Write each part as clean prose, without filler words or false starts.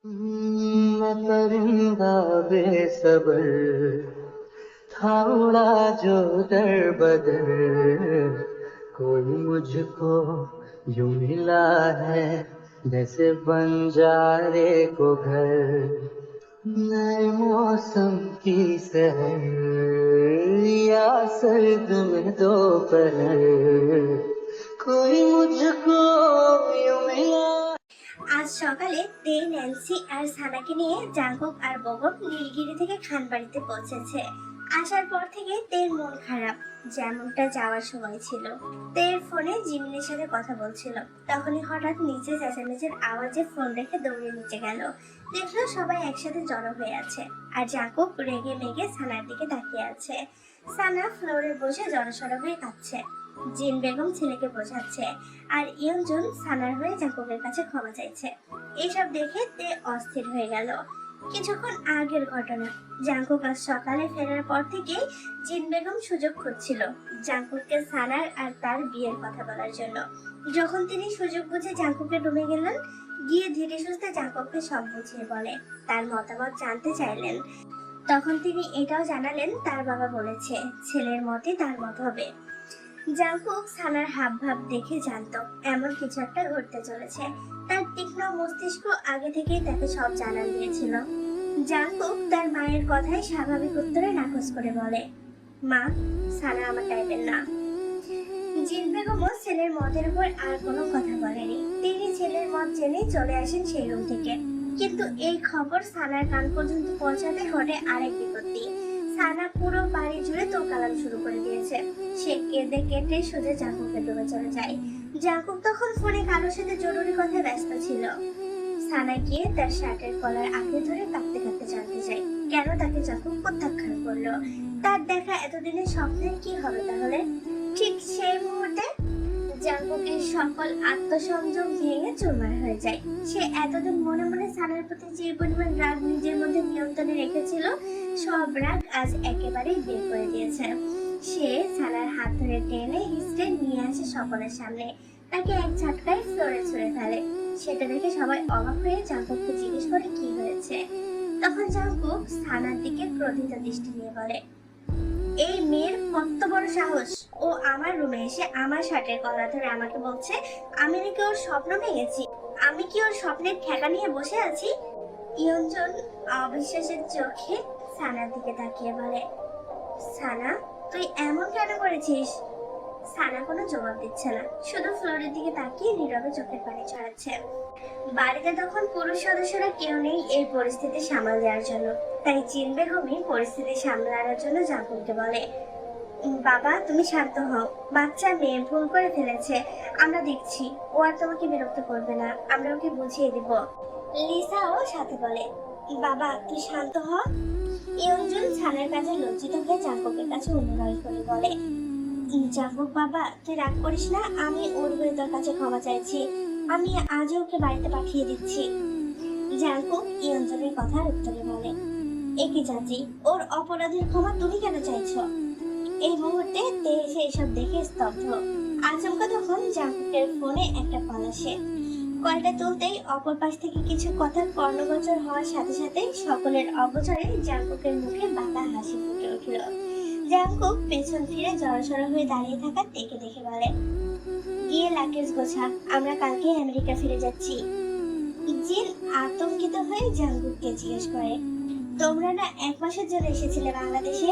मैं परिंदा बेसब्र था उड़ा जो दर बदर, कोई मुझको यूं मिला है जैसे बंजारे को घर। नए मौसम की सहर या सर्द में दोपहर, कोई मुझको यूं मिला। আজ সকালে তে ন্যান্সি আর সানাকে নিয়ে জাঙ্কুক আর ববক নীলগিরি থেকে খানবাড়িতে পৌঁছেছে। আসার পর থেকে তের মন খারাপ, যেমনটা যাওয়ার সময় ছিল। তের ফোনে জিমিনের সাথে কথা বলছিল, তখনই হঠাৎ নিচে চেঁচামেচির আওয়াজে ফোন রেখে দৌড়ে নিচে গেল। দেখলো সবাই একসাথে জড়ো হয়ে আছে, আর জাঙ্কুক রেগে মেগে সানার দিকে তাকিয়ে আছে। সানা ফ্লোরে বসে জড়সড় হয়ে কাঁদছে। জিন বেগম ছেলেকে বোঝাচ্ছে, আর ইয়নজুন সানার হয়ে জাঙ্কুকের কাছে ক্ষমা চাইছে। এইসব দেখে তে অস্থির হয়ে গেল। কিছুক্ষণ আগের ঘটনা, জাঙ্কুক আজ সকালে ফেরার পর থেকেই জিন বেগম সুযোগ খুঁজছিল জাঙ্কুককে সানার আর তার বিয়ের কথা বলার জন্য। যখন তিনি সুযোগ বুঝে জাঙ্কুকের রুমে গেলেন, গিয়ে ধীরে সুস্থে জাঙ্কুককে সব বুঝিয়ে বলে, তার মতামত জানতে চাইলেন। তখন তিনি এটাও জানালেন তার বাবা বলেছে ছেলের মতে তার মত হবে। জাংকুক সানার হাব ভাব দেখে জানতো এমন কিছু একটা ঘটতে চলেছে। তার তীক্ষ্ণ মস্তিষ্ক আগে থেকেই তাকে সব জানান দিয়েছিল। জাংকুক তার মায়ের কথায় স্বাভাবিক উত্তরে নাকচ করে বলে, মা, সানা আমার টাইপের না। জিন বেগমও ছেলের মতের উপর আর কোনো কথা বলেনি। তিনি ছেলের মত জেনে চলে আসেন সেই রুম থেকে। কিন্তু এই খবর সানার কান পর্যন্ত পৌঁছাতে ঘটে আরেক বিপত্তি। সানা পুরো বাড়ি জুড়ে তোলকালাম শুরু করে দিয়েছে। সে কেঁদে কেটে সোজা জাঙ্কুকের রুমে চলে যায়। জাঙ্কুক তখন ফোনে কারোর সাথে জরুরি কথায় ব্যস্ত ছিল। সানা গিয়ে তার শার্টের কলার আঁকড়ে ধরে কাঁদতে কাঁদতে জানতে চায় কেন তাকে জাঙ্কুক প্রত্যাখ্যান করলো। তার দেখা এতদিনের স্বপ্নের কি হবে তাহলে? ঠিক সেই মুহূর্তে জাঙ্কুকের সকল আত্মসংযম ভেঙে চুরমার হয়ে যায়। সে এতদিন মনে মনে সানার প্রতি যে পরিমাণ রাগ নিজের মধ্যে নিয়ন্ত্রণে রেখেছিল, সব রাগ আজ একেবারেই বের করে দিয়েছে। সে সানার হাত ধরে টেনে হিস্টে নিয়ে আসে সকলের সামনে, তাকে এক ঝটকায় ফ্লোরে ছুঁড়ে ফেলে। সেটা দেখে সবাই অবাক হয়ে জাঙ্কুককে জিজ্ঞেস করে কি হয়েছে। তখন জাঙ্কুক সানার দিকে ক্রোধিত দৃষ্টি নিয়ে বলে, এই মেয়ের কত বড় সাহস! ও আমার রুমে এসে আমার শার্টের কলার ধরে আমাকে বলছে আমি নাকি ওর স্বপ্ন ভেঙেছি। আমি কি ওর স্বপ্নের ঠেকা নিয়ে বসে আছি? ইয়ঞ্জন অবিশ্বাসের চোখে সানার দিকে তাকিয়ে বলে, সানা, তুই এমন কেন করেছিস? সানা কোনো জবাব দিচ্ছে না, শুধু ফ্লোরের দিকে তাকিয়ে নীরবে চোখের পানি ছড়াচ্ছে। বাড়িতে তখন পুরুষ সদস্যরা কেউ নেই এই পরিস্থিতি সামাল দেওয়ার জন্য। তাই জিন বেগমই পরিস্থিতি সামলানোর জন্য জাঙ্কুককে বলে, বাবা, তুমি শান্ত হও। বাচ্চা মেয়ে ভুল করে ফেলেছে, আমরা দেখছি। ও আর তোমাকে বিরক্ত করবে না, আমরা ওকে বুঝিয়ে দিব। লিসাও সাথে বলে, বাবা তুই শান্ত হ। ইয়ঞ্জুন ছানের কাছে লজ্জিত হয়ে জাঙ্কুকের কাছে অনুনয় করে বলে, জাঙ্কুক বাবা, তুই রাগ করিস না, আমি ওর হয়ে তোর কাছে ক্ষমা চাইছি। আমি আজও ওকে বাড়িতে পাঠিয়ে দিচ্ছি। জাঙ্কুক ইয়ঞ্জনের কথার উত্তরে বলে, একই চাচি, ওর অপরাধের ক্ষমা তুমি কেন চাইছো? এই মুহূর্তে তে এসে এসব দেখে স্তব্ধ। আচমকা তখন জাঙ্কুকের ফোনে একটা কল আসে। কলটা তুলতেই অপর পাশ থেকে কিছু কথা কর্ণগোচর হওয়ার সাথে সাথে সকলের অগোচরে জাঙ্কুকের মুখে বাঁকা হাসি ফুটে উঠল। জাঙ্কুক পেছন ফিরে জড়সড় হয়ে দাঁড়িয়ে থাকা তেকে দেখে বলে, গিয়ে লাগেজ গোছা, আমরা কালকে আমেরিকা ফিরে যাচ্ছি। জিন আতঙ্কিত হয়ে জাঙ্কুককে জিজ্ঞেস করে, তোমরা না 1 মাসের জন্য এসেছিলে বাংলাদেশে?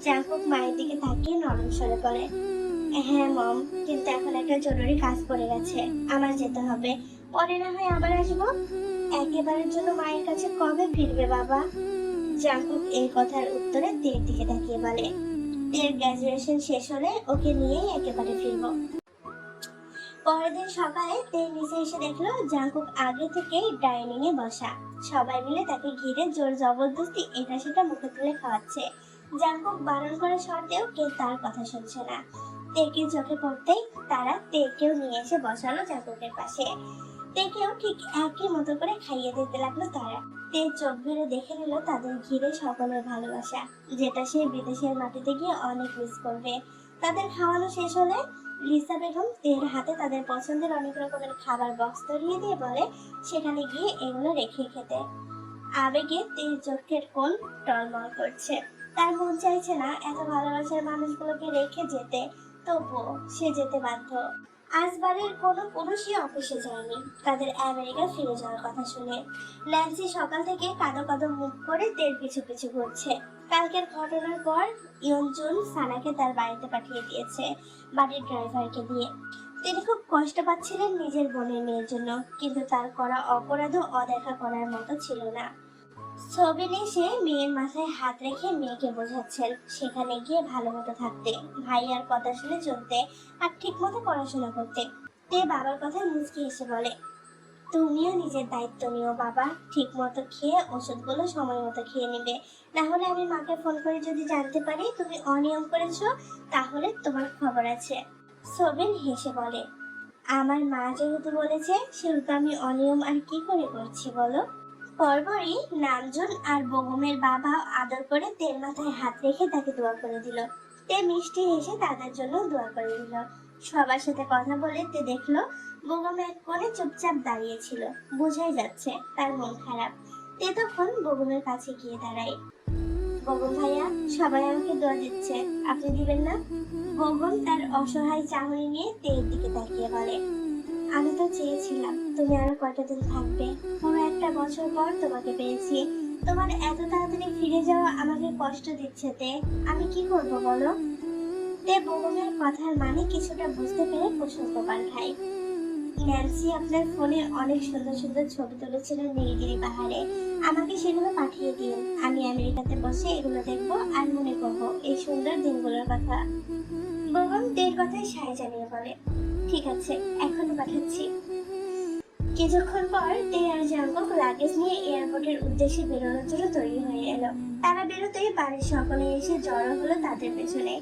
জাঙ্কুক মায়ের দিকে তাকিয়ে নরম স্বরে বলে, হ্যাঁ মম, কিন্তু এখন একটা জরুরি কাজ পড়ে গেছে, আমার যেতে হবে। পরে না হয় আবার আসবো। একেবারের জন্য মায়ের কাছে কবে ফিরবে বাবা? জাঙ্কুক এই কথার উত্তরে তের দিকে তাকিয়ে বলে, তের গ্রাজুয়েশন শেষ হলে ওকে নিয়েই একেবারে ফিরবো। পরের দিন সকালে তে নিচে এসে দেখলো জাঙ্কুক আগে থেকেই ডাইনিং এ বসা। সবাই মিলে তাকে ঘিরে জোর জবরদস্তি এটা সেটা মুখে তুলে খাওয়াচ্ছে। জাঙ্কুক বারণ করা সত্ত্বেও কেউ তার কথা শুনছে না। তেকে চোখে পড়তেই তারা তেকেও নিয়ে এসে বসালো জাঙ্কুকের পাশে। তেকেও ঠিক একই মতো করে খাইয়ে দিতে লাগলো তারা। তে চোখ ভরে দেখে নিল তাদের ঘিরে সকলের ভালোবাসা, যেটা সে বিদেশের মাটিতে গিয়ে অনেক মিস করবে। তাদের খাওয়ানো শেষ হলে লিসা বেগম তের হাতে তাদের পছন্দের অনেক রকমের খাবার বক্স ধরিয়ে দিয়ে বলে সেখানে গিয়ে এগুলো রেখে খেতে। আবেগে তের চোখের কোণ টলমল করছে। তার মন চাইছে না এত ভালোবাসার মানুষগুলোকে রেখে যেতে, তবুও সে যেতে বাধ্য। আজ বাড়ির কোনো পুরুষই অফিসে যায়নি তাদের আমেরিকা ফিরে যাওয়ার কথা শুনে। ন্যান্সি সকাল থেকে কাঁদো কাঁদো মুখ করে তের পিছু পিছু ঘুরছে। কালকের ঘটনার পর ইয়নজুন সানাকে তার বাড়িতে পাঠিয়ে দিয়েছে বাড়ির ড্রাইভারকে দিয়ে। তিনি খুব কষ্ট পাচ্ছিলেন নিজের বোনের মেয়ের জন্য, কিন্তু তার করা অপরাধও অদেখা করার মতো ছিল না। ছবি এসে মেয়ের মাথায় হাত রেখে মেয়েকে বোঝাচ্ছেন সেখানে গিয়ে ভালো মতো থাকতে, ভাইয়ার কথা শুনে চলতে, আর ঠিক মতো পড়াশোনা করতে। তে বাবার কথায় মুচকি এসে বলে, তুমিও নিজের দায়িত্ব নিও বাবা, ঠিক মতো খেয়ে ওষুধগুলো সময় মতো খেয়ে নিবে। না হলে আমি মাকে ফোন করে যদি জানতে পারি তুমি অনিয়ম করেছো, তাহলে তোমার খবর আছে। সোবেন হেসে বলে, আমার মা যেহেতু বলেছে সেহেতু আমি অনিয়ম আর কি করে করছি বলো। পরপরই নামজুন আর বেগমের বাবা আদর করে তের মাথায় হাত রেখে তাকে দোয়া করে দিল। তে মিষ্টি হেসে তাদের জন্য দোয়া করে দিল। সবার সাথে কথা বলে তে দেখলো বেগম এক কোণে চুপচাপ দাঁড়িয়েছিল, বোঝাই যাচ্ছে তার মন খারাপ। তে তখন বেগমের কাছে গিয়ে দাঁড়ায়। বেগম ভাইয়া, সবাই আমাকে দোয়া দিচ্ছে, আপনি দিবেন না? বেগম তার অসহায় চাহনি নিয়ে তের দিকে তাকিয়ে বলে, আমি তো চেয়েছিলাম তুমি আরো কয়টা দিন থাকবে, পুরো একটা বছর পর তোমাকে পেয়েছি। তোমার এত তাড়াতাড়ি ফিরে যাওয়া আমাকে কষ্ট দিচ্ছে তে, আমি কি করব বলো। তে বেগমের কথার মানে কিছুটা বুঝতে পেরে প্রশস্ত পান খায়। ন্যান্সি আপনার ফোনে অনেক সুন্দর সুন্দর ছবি তুলেছিলেন নীলগিরি পাহাড়ে, আমাকে সেগুলো পাঠিয়ে দিন। আমি আমেরিকাতে বসে এগুলো দেখবো আর মনে করবো এই সুন্দর দিনগুলোর কথা। বেগম তের কথায় সায় জানিয়ে বলে, ঠিক আছে, এখনই পাঠাচ্ছি। কিছুক্ষণ পর তে আর জাঙ্কুক লাগেজ নিয়ে এয়ারপোর্টের উদ্দেশ্যে বেরোনোর জন্য তৈরি হয়ে এলো। তারা বেরোতেই বাড়ির সকলে এসে জড়ো হলো তাদের পেছনে।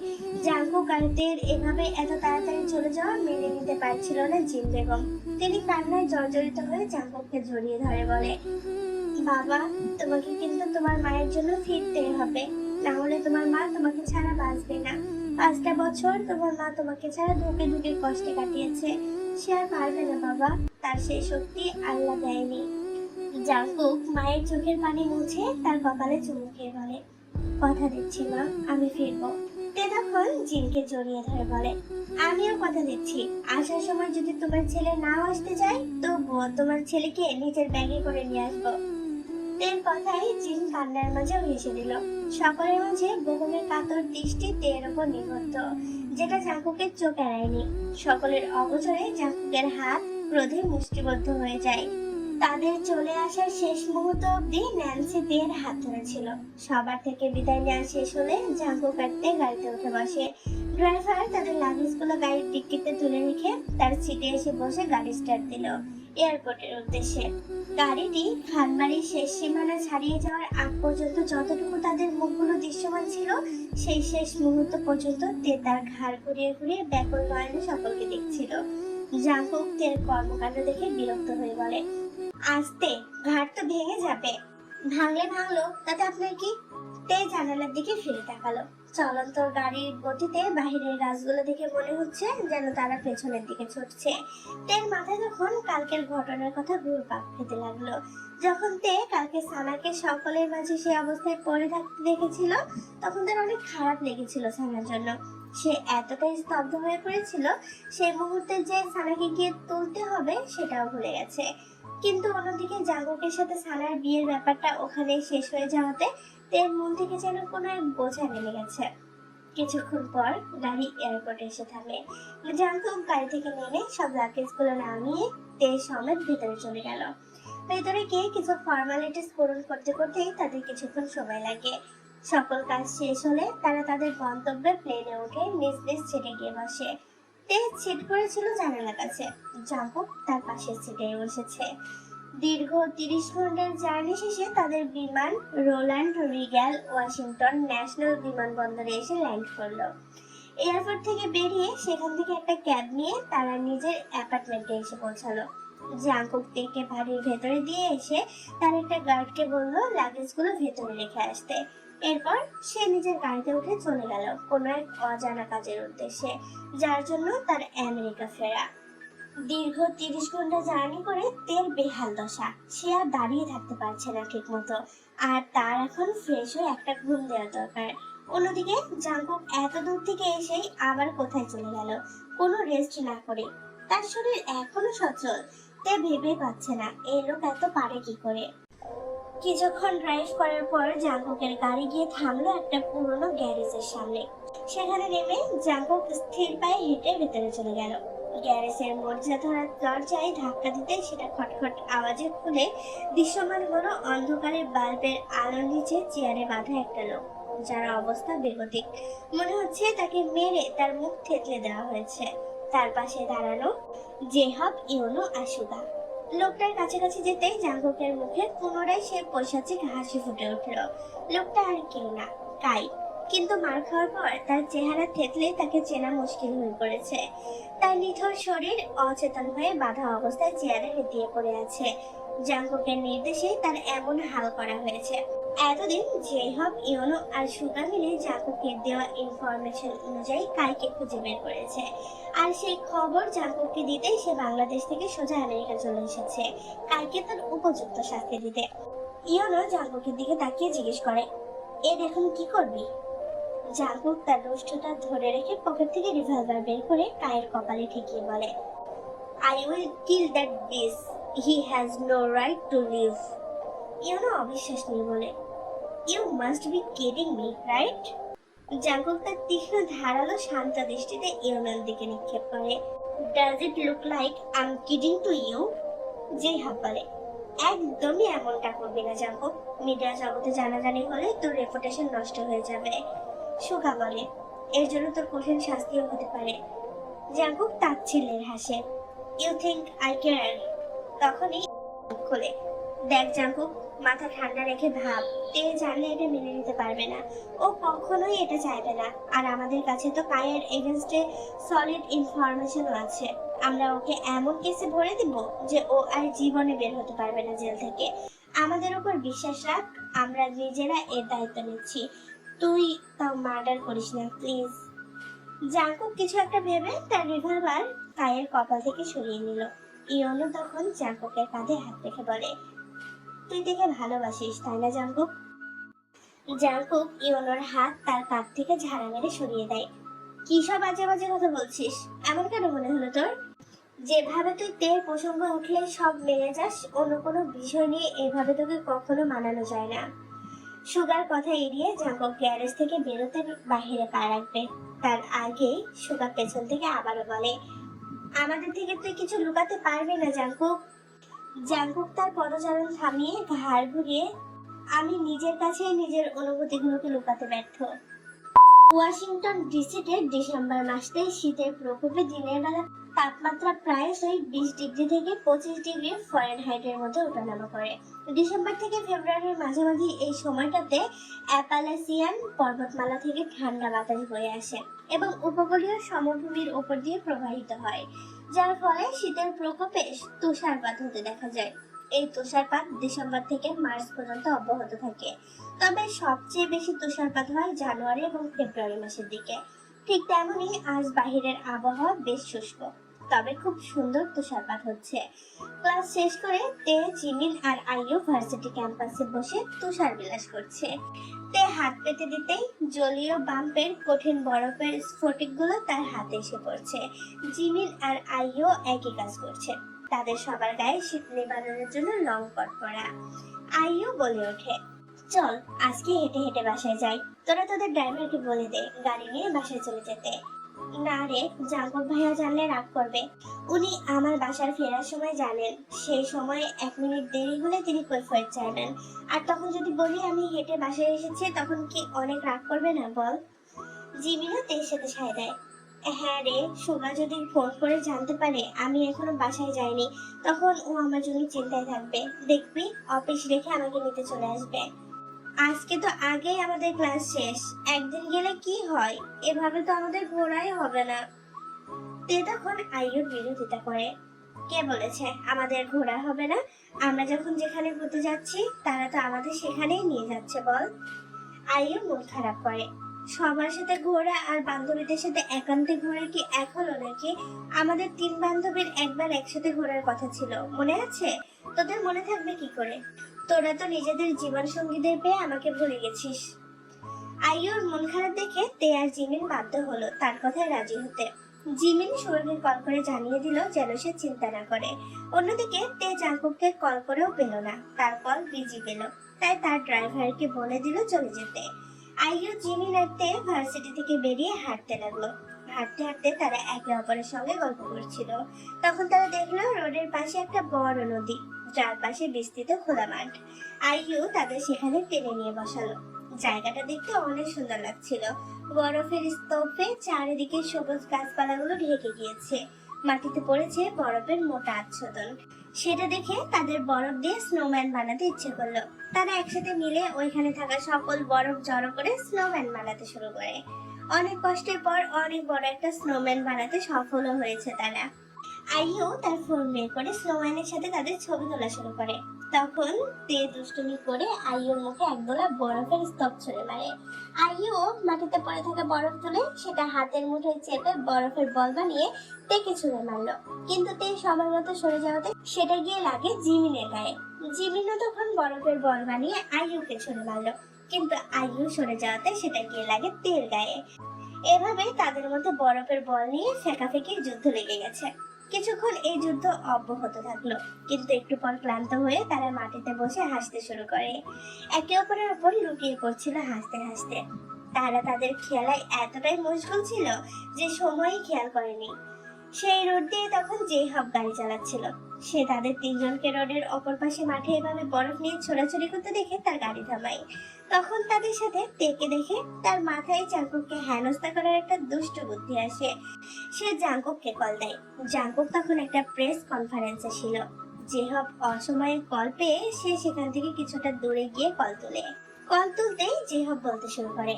জাঙ্কুক আর তের এভাবে এত তাড়াতাড়ি চলে যাওয়া মেনে নিতে পারছিল না জিন বেগম। তিনি কান্নায় জর্জরিত হয়ে জাঙ্কুককে জড়িয়ে ধরে বলে, বাবা, তোমাকে কিন্তু তোমার মায়ের জন্য ফিরতেই হবে, না হলে তোমার মা তোমাকে ছাড়া বাঁচবে না। 5টা বছর তোমার মা তোমাকে ছাড়া ধুকে ধুকে কষ্টে কাটিয়েছে, সে আর পারবে না বাবা, তার সেই শক্তি আল্লাহ দেয়নি। জাঙ্কুক মায়ের চোখের পানি মুছে তার কপালে চুমু খেয়ে বলে, কথা দিচ্ছি মা, আমি ফিরবো। তে তখন জিনকে জড়িয়ে ধরে বলে, আমিও কথা দিচ্ছি, আসার সময় যদি তোমার ছেলে নাও আসতে চায় তবুও তোমার ছেলেকে নিজের ব্যাগে করে নিয়ে আসবো। তের কথাই জিন কান্নার মাঝে হেসে দিল। সকলের মাঝে বেগমের কাতর দৃষ্টি তের উপর নিবদ্ধ, যেটা জাঙ্কুকের চোখ এড়ায়নি। সকলের অগোচরে জাঙ্কুকের হাত ক্রোধে মুষ্টিবদ্ধ হয়ে যায়। তাদের চলে আসার শেষ মুহূর্ত অব্দি ন্যান্সি তের হাত ধরেছিল। সবার থেকে বিদায় নেওয়া শেষ হলে জাঙ্কুক আর তে গাড়িতে উঠে বসে। ড্রাইভার তাদের লাগেজগুলো গাড়ির ডিক্কিতে তুলে রেখে তার সিটে এসে বসে গাড়ি স্টার্ট দিল এয়ারপোর্টের উদ্দেশ্যে। গাড়িটি খানবাড়ির শেষ সীমানা ছাড়িয়ে যাওয়ার আগ পর্যন্ত যতটুকু তাদের মুখগুলো দৃশ্যমান ছিল, সেই শেষ মুহূর্ত পর্যন্ত তে তার ঘাড় ঘুরিয়ে ঘুরিয়ে ব্যাকুল নয়নে সকলকে দেখছিল। জাঙ্কুক তের কর্মকাণ্ড দেখে বিরক্ত হয়ে বলে, আস্তে, ঘাট তো ভেঙে যাবে। ভাঙলে ভাঙলো, তাতে আপনার কি? তে জানালার দিকে ফিরে তাকালো। চলন্ত গাড়ির গতিতে বাহিরের গাছগুলো দেখে মনে হচ্ছে যেন তারা পেছনের দিকে ছুটছে। তের মাথায় তখন কালকের ঘটনার কথা ঘুরপাক খেতে লাগলো। যখন তে কালকে সানাকে সকলের মাঝে সে অবস্থায় পড়ে থাকতে দেখেছিল, তখন তার অনেক খারাপ লেগেছিল সানার জন্য। সে এতটাই স্তব্ধ হয়ে পড়েছিল, সেই মুহূর্তে যে সানাকে গিয়ে তুলতে হবে সেটাও ভুলে গেছে। কিন্তু অন্যদিকে জাঙ্কুকের সাথে সানার বিয়ের ব্যাপারটা ওখানেই শেষ হয়ে যাওয়াতে তের মন থেকে যেন কোনো এক বোঝা নেমে গেছে। কিছুক্ষণ পর গাড়ি এয়ারপোর্টে এসে থামে। জাঙ্কুক গাড়ি থেকে নেমে সব লাগেজগুলো নামিয়ে তের সমেত ভেতরে চলে গেল। ভেতরে গিয়ে কিছু ফর্মালিটিস পূরণ করতে করতেই তাদের কিছুক্ষণ সময় লাগে। সকল কাজ শেষ হলে তারা তাদের গন্তব্যে প্লেনে উঠে নিজ নিজ সিটে গিয়ে বসে। তে সিট করেছিল জানালার কাছে, জাঙ্কুক তার পাশের সিটে বসেছে। দীর্ঘ 30 ঘন্টার জার্নি শেষে তাদের বিমান রোল্যান্ড রিগ্যাল ওয়াশিংটন ন্যাশনাল বিমানবন্দরে এসে ল্যান্ড করলো। এয়ারপোর্ট থেকে বেরিয়ে সেখান থেকে একটা ক্যাব নিয়ে তারা নিজের অ্যাপার্টমেন্টে এসে পৌঁছালো। জাঙ্কুক তেকে বাড়ির ভেতরে দিয়ে এসে তার একটা গার্ডকে বললো লাগেজগুলো ভেতরে রেখে আসতে। এরপর সে নিজের গাড়িতে উঠে চলে গেল কোনো এক অজানা কাজের উদ্দেশ্যে, যার জন্য তার আমেরিকা ফেরা। দীর্ঘ 30 ঘন্টা জার্নি করে তের বেহাল দশা, সে আর দাঁড়িয়ে থাকতে পারছে না ঠিক মতো, আর তার এখন ফ্রেশ হয়ে একটা ঘুম দেওয়া দরকার। অন্যদিকে জাঙ্কুক এত দূর থেকে এসেই আবার কোথায় চলে গেল কোনো রেস্ট না করে। তার শরীর এখনো সচল, তে ভেবে পাচ্ছে না এই লোক এত পারে কি করে। কিছুক্ষণ ড্রাইভ করার পর জাঙ্কুকের গাড়ি গিয়ে থামলো একটা পুরনো গ্যারেজের সামনে। সেখানে নেমে জাঙ্কুক স্থির পায়ে হেঁটে ভেতরে চলে গেল। গ্যারেজের মর্যাদা ধরা দরজায় ধাক্কা দিতে সেটা খটখট আওয়াজে খুলে দৃশ্যমান হলো অন্ধকারের বাল্বের আলোর নিচে চেয়ারে বাঁধা একটা লোক, যার অবস্থা বেগতিক। মনে হচ্ছে তাকে মেরে তার মুখ থেতলে দেওয়া হয়েছে। তার পাশে দাঁড়ানো জেহাব, ইউনো আর সুগা। লোকটার কাছাকাছি যেতেই জাঙ্কুকের মুখে পুনরায় সে পৈশাচিক হাসি ফুটে উঠল। লোকটা আর কেউ না, কাই। কিন্তু মার খাওয়ার পর তার চেহারা থেতলে তাকে চেনা মুশকিল হয়ে পড়েছে। তার নিথর শরীর অচেতন হয়ে বাঁধা অবস্থায় চেয়ারে হেঁটিয়ে পড়ে আছে। জাঙ্কুকের নির্দেশে তার এমন হাল করা হয়েছে। এতদিন জেহব, ইউনো আর সুগা মিলে জাঙ্কুকের দেওয়া ইনফরমেশন অনুযায়ী কাইকে খুঁজে বের করেছে। আর সেই খবর জাঙ্কুককে দিতেই সে বাংলাদেশ থেকে সোজা আমেরিকা চলে এসেছে কাইকে তার উপযুক্ত শাস্তি দিতে। ইউনো জাঙ্কুকের দিকে তাকিয়ে জিজ্ঞেস করে, এর এখন কি করবি? জাঙ্কুক তার রুষ্টটা ধরে রেখে পকেট থেকে রিভলভার বের করে কায়ের কপালে ঠেকিয়ে বলে, I will kill that beast. He has no right to live. ইউনো অবিশ্বাস নিয়ে বলে, You must be kidding me, right? Jungkook তার তীক্ষ্ণ ধারালো শান্ত দৃষ্টিতে ইউনোর দিকে নিক্ষেপ করে। Does it look like I'm kidding to you? জেহাব বলে, একদমই এমনটা করবি না জাঙ্কুক। মিডিয়া জগতে জানাজানি হলে তোর রেপুটেশন নষ্ট হয়ে যাবে। সুগা বলে, এর জন্য তোর কঠিন শাস্তিও হতে পারে। জাঙ্কুক তাচ্ছিল্যের হাসে, ইউ থিঙ্ক আই কেয়ার? তখনই খোলে। দেখ জাঙ্কুক, মাথা ঠান্ডা রেখে ভাব, তে জানলে এটা মেনে নিতে পারবে না। ও কখনোই এটা চাইবে না। আর আমাদের কাছে তো কায়ের এগেনস্টে সলিড ইনফরমেশনও আছে। আমরা ওকে এমন কেসে ভরে দিব যে ও আর জীবনে বের হতে পারবে না জেল থেকে। আমাদের উপর বিশ্বাস রাখ, আমরা নিজেরা এর দায়িত্ব নিচ্ছি। তুই তাও মার্ডার করিস না প্লিজ। জাঙ্কুক কিছু একটা ভেবে তার রিভলভার কায়ের কপাল থেকে সরিয়ে নিল। ইয়োনো তখন জাঙ্কুকের কাঁধে হাত রেখে বলে, তুই দেখে ভালোবাসিস তাই না জাঙ্কুক? জাঙ্কুক ইয়োনোর হাত তার কাঁধ থেকে ঝাড়া মেরে সরিয়ে দেয়। কি সব বাজে বাজে কথা বলছিস? এমন কেন মনে হলো তোর? যেভাবে তুই তের প্রসঙ্গ উঠলে সব মেনে যাস, অন্য কোনো বিষয় নিয়ে এভাবে তোকে কখনো মানানো যায় না। সুগার কথা এড়িয়ে জাঙ্কুক গ্যারেজ থেকে বেরোতে বাহিরে পা রাখবে, তার আগেই সুগা পেছন থেকে আবারও বলে, আমাদের থেকে তুই কিছু লুকাতে পারবি না জাঙ্কুক। জাঙ্কুক তার পদচারণ থামিয়ে ঘাড় ঘুরিয়ে, আমি নিজের কাছে নিজের অনুভূতিগুলোকে লুকাতে ব্যর্থ। ওয়াশিংটন ডিসিতে ডিসেম্বর মাসে শীতের প্রকোপে দিনের বেলা তাপমাত্রা প্রায়শই 20 ডিগ্রি থেকে 25 ডিগ্রি ফারেনহাইটের মধ্যে ওঠানামা করে। ডিসেম্বর থেকে ফেব্রুয়ারির মাঝামাঝি এই সময়টাতে অ্যাপালাসিয়ান পর্বতমালা থেকে ঠান্ডা বাতাস বয়ে আসে এবং উপকূলীয় সমভূমির উপর দিয়ে প্রবাহিত হয়, যার ফলে শীতের প্রকোপে তুষারপাত হতে দেখা যায়। এই তুষারপাত ডিসেম্বর থেকে মার্চ পর্যন্ত অব্যাহত থাকে, তবে সবচেয়ে বেশি তুষারপাত হয় জানুয়ারি এবং ফেব্রুয়ারি মাসের দিকে। ঠিক তেমনি আজ বাহিরের আবহাওয়া বেশ শুষ্ক, তবে খুব সুন্দর তুষারপাত হচ্ছে। ক্লাস শেষ করে তে, জিমিন আর আইয়ু ভার্সিটি ক্যাম্পাসে বসে তুষার বিলাস করছে। তে হাত পেতে দিতেই জলীয় বাম্পের কঠিন বরফের স্ফটিকগুলো তার হাতে এসে পড়ছে। জিমিন আর আইয়ু একই কাজ করছে, তাদের সবার গায়ে শীত নিবারণের জন্য লং কোট পরা। আইয়ু বলে ওঠে, চল আজকে হেঁটে হেঁটে বাসায় যাই। তোরা তোদের ড্রাইভারকে বলে দে গাড়ি নিয়ে বাসায় চলে যেতে। না রে, জাঙ্কুক ভাইয়া জানলে রাগ করবে। উনি আমার বাসার ফেরার সময় জানেন, সেই সময় 1 মিনিট দেরি হলে তিনি কৈফিয়ত চাইবেন। আর তখন যদি বলি আমি হেঁটে বাসায় এসেছি, তখন কি অনেক রাগ করবে না বল? জিমিনও তের সাথে সায় দেয়, হ্যাঁ রে, সুগা যদি ফোন করে জানতে পারে আমি এখনো বাসায় যাইনি, তখন ও আমার জন্য চিন্তায় থাকবে। দেখবি অফিস রেখে আমাকে নিতে চলে আসবে। আজকে তো আগেই আমাদের ক্লাস শেষ, একদিন গেলে কি হয়? এভাবে তো আমাদের ঘোরাই হবে না। তে তখন আইয়ুর বিরোধিতা করে, কে বলেছে আমাদের ঘোরা হবে না? আমরা যখন যেখানে ঘুরতে যাচ্ছি তারা তো আমাদের সেখানেই নিয়ে যাচ্ছে বল। আইও মন খারাপ করে। সবার সাথে ঘোরা আর বান্ধবীদের সাথে একান্তে ঘোরা কি এক হলো নাকি? আমাদের 3 বান্ধবীর একবার একসাথে ঘোরার কথা ছিল, মনে আছে? তোদের মনে থাকবে কি করে? তোরা তো নিজেদের জীবন সঙ্গীদের পেয়ে আমাকে ভুলে গেছিস। আইওর মন খারাপ দেখে তে আর জিমিন বাধ্য হলো তার কথায় রাজি হতে। জিমিন সুরভীর কল করে জানিয়ে দিল যেন সে চিন্তা না করে। অন্যদিকে তে জাঙ্কুককে কল করেও পেল না, তার কল বিজি পেল। তাই তার ড্রাইভারকে বলে দিল চলে যেতে। আইও, জিমিন আর তে ভার্সিটি থেকে বেরিয়ে হাঁটতে লাগলো। হাঁটতে হাঁটতে তারা একে অপরের সঙ্গে গল্প করছিল। তখন তারা দেখলো রোডের পাশে একটা বড় নদী, যার পাশে বিস্তৃত খোলা মাঠ। আইও তাদের সেখানে টেনে নিয়ে বসালো। জায়গাটা দেখতে অনেক সুন্দর লাগছিল। বরফের স্তূপে চারিদিকে সবুজ গাছপালাগুলো ঢেকে গিয়েছে। মাটিতে পড়েছে বরফের মোটা আচ্ছাদন। সেটা দেখে তাদের বরফ দিয়ে স্নোম্যান বানাতে ইচ্ছে করলো। তারা একসাথে মিলে ওইখানে থাকা সকল বরফ জড়ো করে স্নোম্যান বানাতে শুরু করে। অনেক কষ্টের পর অনেক বড় একটা স্নোম্যান বানাতে সফল হয়েছে তারা। আইও তার ফোন বের করে স্নোম্যানের সাথে তাদের ছবি তোলা শুরু করে। তখন তে দুষ্টুমি করে আইওর মুখে একদলা বরফের স্তূপ ছুঁড়ে মারে। আইও মাটিতে পড়ে থাকা বরফ তুলে সেটা হাতের মুঠোয় চেপে বরফের বল বানিয়ে তেকে ছুঁড়ে মারলো। কিন্তু তে সবার মতো সরে যাওয়াতে সেটা গিয়ে লাগে জিমিনের গায়ে। জিমিনও তখন বরফের বল বানিয়ে আইওকে ছুঁড়ে মারলো, কিন্তু আইও সরে যাওয়াতে সেটা গিয়ে লাগে তের গায়ে। এভাবে তাদের মধ্যে বরফের বল নিয়ে ফেকাফেকির যুদ্ধ লেগে গেছে। কিছুক্ষণ এই যুদ্ধ অব্যাহত থাকলো, কিন্তু একটু পর ক্লান্ত হয়ে তারা মাটিতে বসে হাসতে শুরু করে। একে অপরের উপর লুকিয়ে পড়ছিল হাসতে হাসতে। তারা তাদের খেলায় এতটাই মশগুল ছিল যে সময়ই খেয়াল করেনি। সেই রোড দিয়ে তখন জেহব গাড়ি চালাচ্ছিল। সে তাদের 3 জনকে রোডের অপর পাশে মাঠে এভাবে বরফ নিয়ে ছোড়াছুড়ি করতে দেখে তার গাড়ি থামায়। তখন তাদের সাথে তেকে দেখে তার মাথায় জাঙ্কুককে হেনস্থা করার একটা দুষ্ট বুদ্ধি আসে। সে জাঙ্কুককে কল দেয়। জাঙ্কুক তখন একটা প্রেস কনফারেন্সে ছিল। জেহব অসময়ে কল পেয়ে সে সেখান থেকে কিছুটা দূরে গিয়ে কল তুলে। কল তুলতেই জেহব বলতে শুরু করে,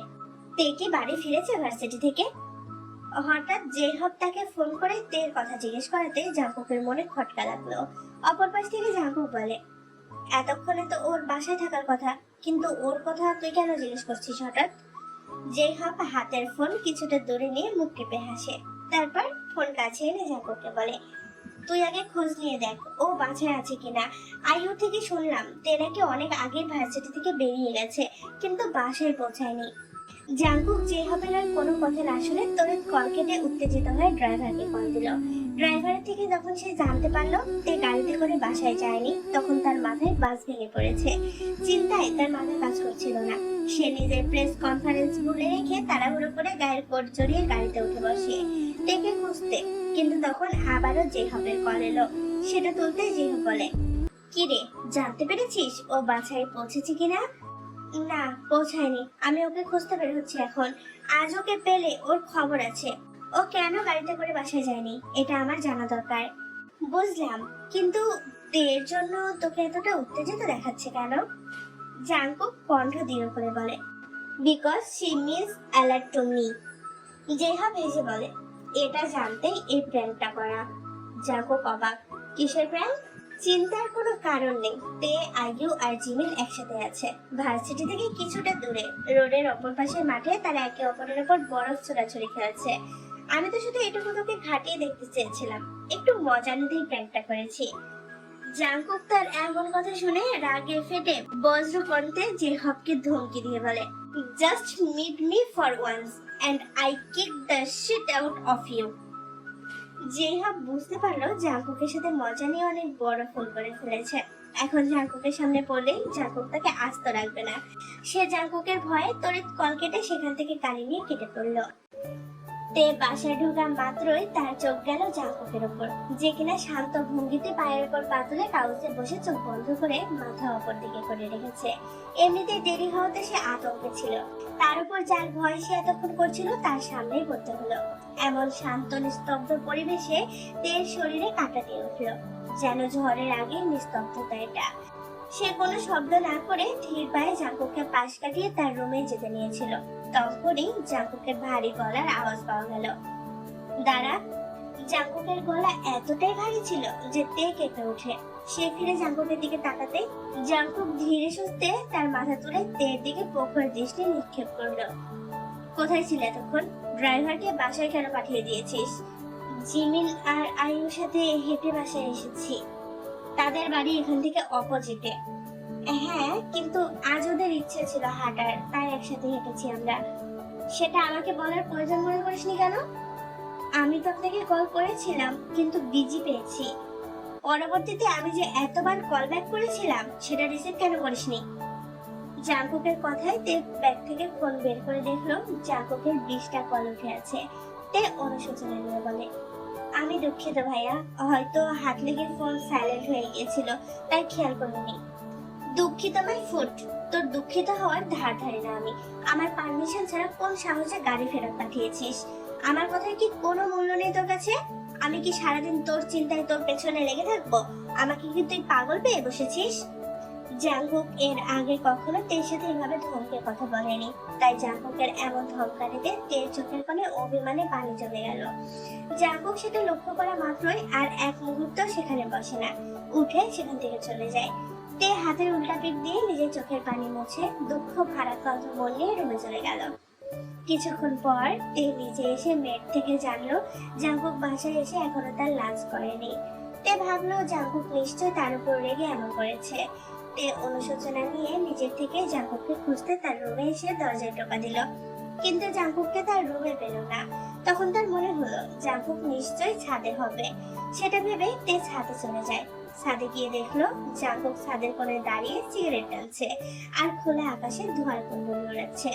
তে কি বাড়ি ফিরেছে ভার্সিটি থেকে? হঠাৎ জেহব তাকে ফোন করে তের কথা জিজ্ঞেস করাতে জাঙ্কুকের মনে খটকা লাগলো। অপর পাশ থেকে জাঙ্কুক বলে, এতক্ষণে তো ওর বাসায় থাকার কথা, কিন্তু ওর কথা তুই কেন জিজ্ঞেস করছিস হঠাৎ? জেহব হাতের ফোন কিছুটা দূরে নিয়ে মুখ টিপে হাসে। তারপর ফোন কাছে এনে জাঙ্কুককে বলে, তুই আগে খোঁজ নিয়ে দেখ ও বাসায় আছে কিনা। আইও থেকে শুনলাম তে নাকি অনেক আগে ভার্সিটি থেকে বেরিয়ে গেছে, কিন্তু বাসায় পৌঁছায়নি। জাঙ্কুক জেহবের আর কোনো কথা না শুনে তড়িৎ কল কেটে উত্তেজিত হয়ে ড্রাইভারকে কল দিল। ড্রাইভারের থেকে যখন সে জানতে পারলো তে গাড়িতে করে বাসায় যায়নি, তখন তার মাথায় বাস ভেঙে পড়েছে। চিন্তায় তার মাথা কাজ করছিল না। সে নিজের প্রেস কনফারেন্স ভুলে রেখে তাড়াহুড়ো করে গায়ের কোট জড়িয়ে গাড়িতে উঠে বসে তেকে খুঁজতে। কিন্তু তখন আবারও জেহবের কল এলো। সেটা তুলতে জেহব বলে, কি রে, জানতে পেরেছিস ও বাসায় পৌঁছেছে কিনা? না, পৌঁছায়নি। আমি ওকে খুঁজতে বের হচ্ছি এখন। আজ ওকে পেলে ওর খবর আছে। ও কেন গাড়িতে করে বাসায় যায়নি এটা আমার জানা দরকার। বুঝলাম, কিন্তু এর জন্য তোকে এতটা উত্তেজিত দেখাচ্ছে কেন? জাঙ্কুক কণ্ঠ দৃঢ় করে বলে, because she miss alert to me. জেহব হেসে বলে, এটা জানতেই এই প্র্যাঙ্কটা করা। জাঙ্কুক অবাক, কিসের প্র্যাঙ্ক? চিন্তার কোনো কারণ নেই। তে, আইউ আর জিমিন একসাথে আছে ভার্সিটি থেকে কিছুটা দূরে রোডের অপর পাশের মাঠে। তারা একে অপরের উপর বরফ ছোড়াছুড়ি খেলছে। আমি তো শুধু এটুকু তোকে ঘাটিয়ে দেখতে চেয়েছিলাম, একটু মজা নিতেই প্র্যাঙ্কটা করেছি। জাঙ্কুক তার এমন কথা শুনে রাগে ফেটে বজ্র কণ্ঠে জেহবকে ধমকি দিয়ে বলে, just meet me for once and I kick the shit out of you. জেহব বুঝতে পারলো জাঙ্কুকের সাথে মজা নিয়ে অনেক বড় ভুল করে ফেলেছে। এখন জাঙ্কুকের সামনে পড়লেই জাঙ্কুক তাকে আস্ত রাখবে না। সে জাঙ্কুকের ভয়ে তড়িৎ কল কেটে সেখান থেকে গাড়ি নিয়ে কেটে পড়লো। তে বাসায় ঢোকা মাত্রই তার চোখ গেল জাঙ্কুকের উপর, যে কিনা শান্ত ভঙ্গিতে পায়ের উপর পা তুলে কাউচে বসে চোখ বন্ধ করে মাথা অপর দিকে করে রেখেছে। এমনিতেই দেরি হওয়াতে সে আতঙ্কে ছিল, তার উপর যার ভয় সে এতক্ষণ করছিল তার সামনেই পড়তে হলো। এমন শান্ত নিস্তব্ধ পরিবেশে তের শরীরে কাঁটা দিয়ে উঠলো, যেন ঝড়ের আগে নিস্তব্ধতা এটা। সে কোনো শব্দ না করে ধীর পায়ে জাঙ্কুককে পাশ কাটিয়ে তার রুমে যেতে নিয়েছিল। তখনই জাঙ্কুকের ভারী গলার আওয়াজ পাওয়া গেল, দাঁড়া। জাঙ্কুকের গলা এতটাই ভারী ছিল যে তে কেঁপে ওঠে। সে ফিরে জাঙ্কুকের দিকে তাকাতে জাঙ্কুক ধীরে সুস্থে তার মাথা তুলে তের দিকে প্রখর দৃষ্টি নিক্ষেপ করলো। কোথায় ছিল এতক্ষণ? ড্রাইভারকে বাসায় কেন পাঠিয়ে দিয়েছিস? জিমিন আর আয়ুর সাথে হেঁটে বাসায় এসেছি। তাদের বাড়ি এখান থেকে অপোজিটে। হ্যাঁ, কিন্তু আজ ওদের ইচ্ছে ছিল হাঁটার, তাই একসাথে হেঁটেছি আমরা। সেটা আমাকে বলার প্রয়োজন মনে করিসনি কেন? আমি তো আপনাকে কল করেছিলাম, কিন্তু বিজি পেয়েছি। পরবর্তীতে আমি যে এতবার কল ব্যাক করেছিলাম সেটা রিসিভ কেন করিসনি? জাঙ্কুকের কথায় তে ব্যাগ থেকে ফোন বের করে দেখলো জাঙ্কুকের 20টা কল উঠে আছে। তে অনুশোচনা নিয়ে বলে, আমি দুঃখিত ভাইয়া, হয়তো হাত লেগে ফোন সাইলেন্ট হয়ে গিয়েছিল, তাই খেয়াল করিনি। দুঃখিত মাই ফুট, তোর দুঃখিত হওয়ার ধার ধারি না আমি। আমার পারমিশন ছাড়া কোন সাহসে গাড়ি ফেরত পাঠিয়েছিস? আমার কথার কি কোনো মূল্য নেই তোর কাছে? আমি কি সারাদিন তোর চিন্তায় তোর পেছনে লেগে থাকবো? আমাকে কি তুই পাগল পেয়ে বসেছিস? জাঙ্কুক এর আগে কখনো তের সাথে এভাবে ধমকে কথা বলেনি, তাই জাঙ্কুকের এমন ধমকানিতে তের চোখের কোণে অভিমানে পানি জমে গেল। জাঙ্কুক সেটা লক্ষ্য করা মাত্রই আর এক মুহূর্ত সেখানে বসে না, উঠে সেখান থেকে চলে যায়। তে হাতের উল্টা পিঠ দিয়ে নিজের চোখের পানি মুছে দুঃখ ভারাক্রান্ত মন নিয়ে রুমে চলে গেল। কিছুক্ষণ পর তে নিচে এসে মেড থেকে জানলো জাঙ্কুক বাসায় এসে এখনো তার লাঞ্চ করেনি। তে ভাবলো জাঙ্কুক নিশ্চয় তার উপর রেগে এমন করেছে। তে অনুশোচনা নিয়ে নিজের থেকে জাঙ্কুককে খুঁজতে তার রুমে এসে দরজায় টোকা দিল, কিন্তু জাঙ্কুককে তার রুমে পেল না। তখন তার মনে হলো জাঙ্কুক নিশ্চয়ই ছাদে হবে। সেটা ভেবে তে ছাদে চলে যায়। ছাদে গিয়ে দেখলো জাঙ্কুক ছাদের কোণে দাঁড়িয়ে সিগারেট টানছে আর খোলা আকাশে ধোঁয়ার কুণ্ডলী উড়াচ্ছে।